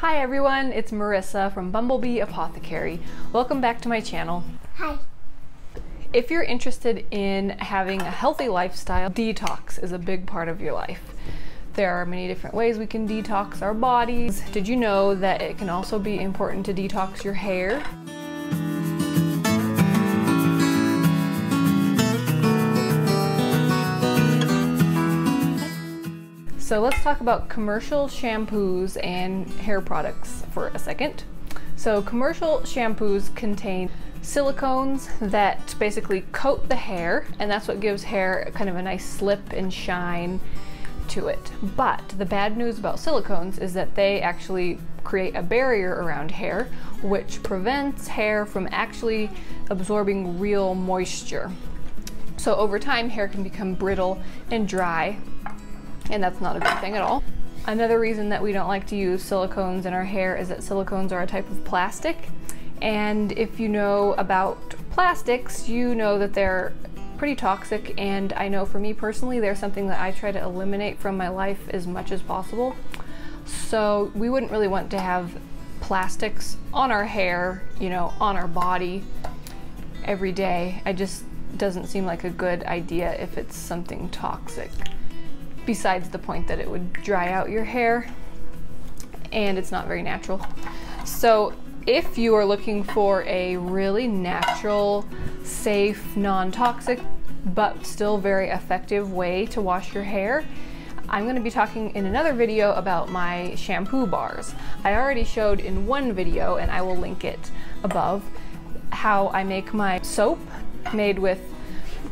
Hi everyone, it's Marissa from Bumblebee Apothecary. Welcome back to my channel. Hi. If you're interested in having a healthy lifestyle, detox is a big part of your life. There are many different ways we can detox our bodies. Did you know that it can also be important to detox your hair? So let's talk about commercial shampoos and hair products for a second. So commercial shampoos contain silicones that basically coat the hair, and that's what gives hair kind of a nice slip and shine to it. But the bad news about silicones is that they actually create a barrier around hair, which prevents hair from actually absorbing real moisture. So over time, hair can become brittle and dry, and that's not a good thing at all. Another reason that we don't like to use silicones in our hair is that silicones are a type of plastic. And if you know about plastics, you know that they're pretty toxic, and I know for me personally, they're something that I try to eliminate from my life as much as possible. So we wouldn't really want to have plastics on our hair, you know, on our body every day. It just doesn't seem like a good idea if it's something toxic. Besides the point that it would dry out your hair, and it's not very natural. So if you are looking for a really natural, safe, non-toxic, but still very effective way to wash your hair, I'm going to be talking in another video about my shampoo bars. I already showed in one video, and I will link it above, how I make my soap made with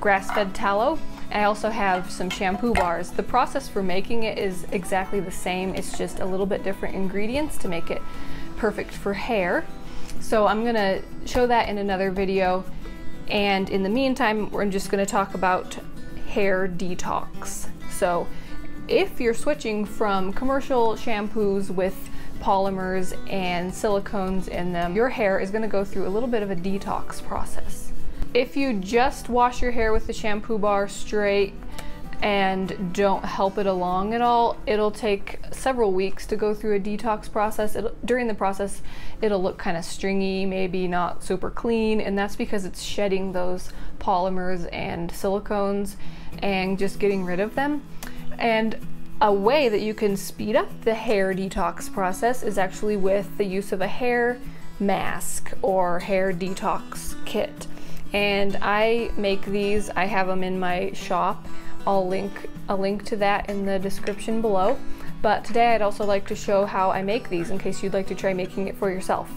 grass-fed tallow. I also have some shampoo bars. The process for making it is exactly the same. It's just a little bit different ingredients to make it perfect for hair. So I'm gonna show that in another video. And in the meantime, we're just gonna talk about hair detox. So if you're switching from commercial shampoos with polymers and silicones in them, your hair is gonna go through a little bit of a detox process. If you just wash your hair with the shampoo bar straight and don't help it along at all, it'll take several weeks to go through a detox process. During the process, it'll look kind of stringy, maybe not super clean, and that's because it's shedding those polymers and silicones and just getting rid of them. And a way that you can speed up the hair detox process is actually with the use of a hair mask or hair detox kit. And I make these. I have them in my shop. I'll link a link to that in the description below. But today I'd also like to show how I make these in case you'd like to try making it for yourself.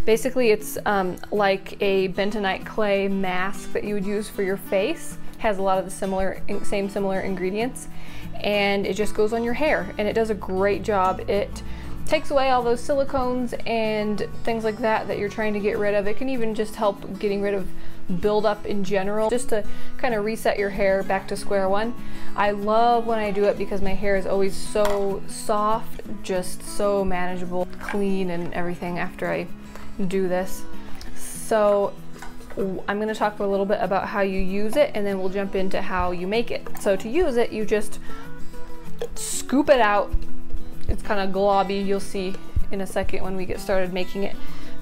Basically it's like a bentonite clay mask that you would use for your face. Has a lot of the same similar ingredients, and it just goes on your hair, and it does a great job. It takes away all those silicones and things like that that you're trying to get rid of. It can even just help getting rid of buildup in general, just to kind of reset your hair back to square one. I love when I do it because my hair is always so soft, just so manageable, clean and everything after I do this. So I'm going to talk a little bit about how you use it, and then we'll jump into how you make it. So to use it, you just scoop it out. It's kind of globby, you'll see in a second when we get started making it.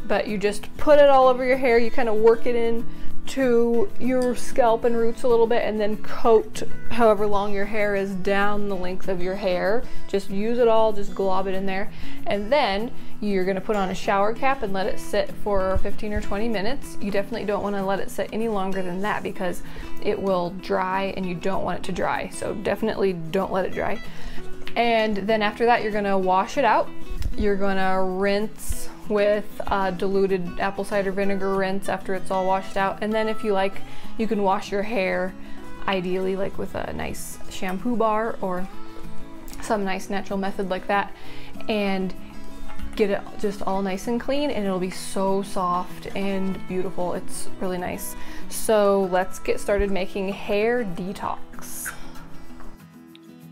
But you just put it all over your hair, you kind of work it in to your scalp and roots a little bit, and then coat however long your hair is down the length of your hair. Just use it all, just glob it in there. And then you're gonna put on a shower cap and let it sit for 15 or 20 minutes. You definitely don't wanna let it sit any longer than that because it will dry and you don't want it to dry. So definitely don't let it dry. And then after that, you're gonna wash it out. You're gonna rinse with diluted apple cider vinegar rinse after it's all washed out. And then if you like, you can wash your hair, ideally like with a nice shampoo bar or some nice natural method like that, and get it just all nice and clean, and it'll be so soft and beautiful. It's really nice. So let's get started making hair detox.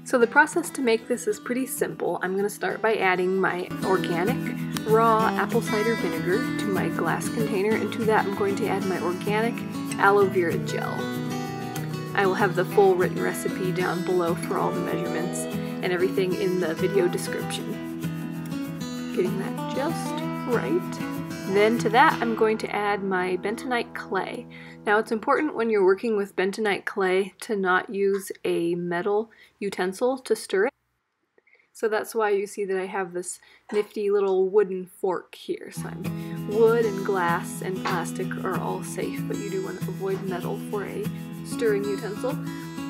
So the process to make this is pretty simple. I'm gonna start by adding my organic raw apple cider vinegar to my glass container, and to that I'm going to add my organic aloe vera gel. I will have the full written recipe down below for all the measurements and everything in the video description. getting that just right. Then to that, I'm going to add my bentonite clay. Now it's important when you're working with bentonite clay to not use a metal utensil to stir it. So that's why you see that I have this nifty little wooden fork here. So wood and glass and plastic are all safe, but you do want to avoid metal for a stirring utensil.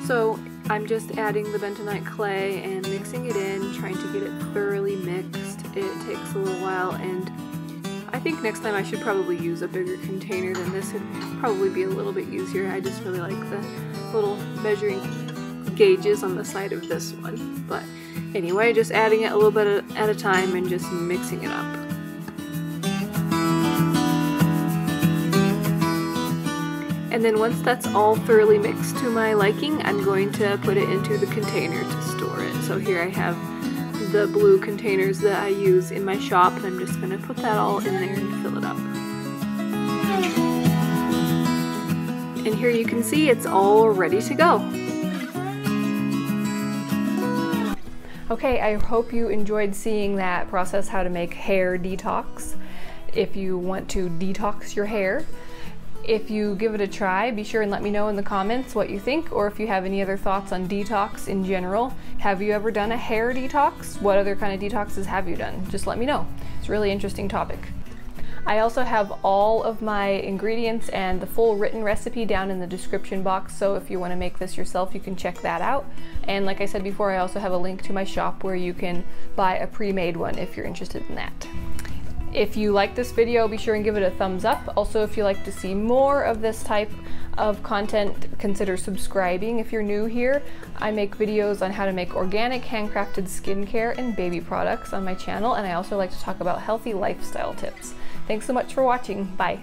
So I'm just adding the bentonite clay and mixing it in, trying to get it thoroughly mixed. It takes a little while, and I think next time I should probably use a bigger container than this. It'd probably be a little bit easier. I just really like the little measuring gauges on the side of this one. But anyway, just adding it a little bit at a time and just mixing it up. And then once that's all thoroughly mixed to my liking, I'm going to put it into the container to store it. So here I have the blue containers that I use in my shop, and I'm just going to put that all in there and fill it up. And here you can see it's all ready to go. Okay, I hope you enjoyed seeing that process, how to make hair detox. If you want to detox your hair, if you give it a try, be sure and let me know in the comments what you think, or if you have any other thoughts on detox in general. Have you ever done a hair detox? What other kind of detoxes have you done? Just let me know. It's a really interesting topic. I also have all of my ingredients and the full written recipe down in the description box, so if you want to make this yourself, you can check that out. And like I said before, I also have a link to my shop where you can buy a pre-made one if you're interested in that. If you like this video, be sure and give it a thumbs up. Also, if you like to see more of this type of content, consider subscribing if you're new here. I make videos on how to make organic, handcrafted skincare and baby products on my channel, and I also like to talk about healthy lifestyle tips. Thanks so much for watching. Bye.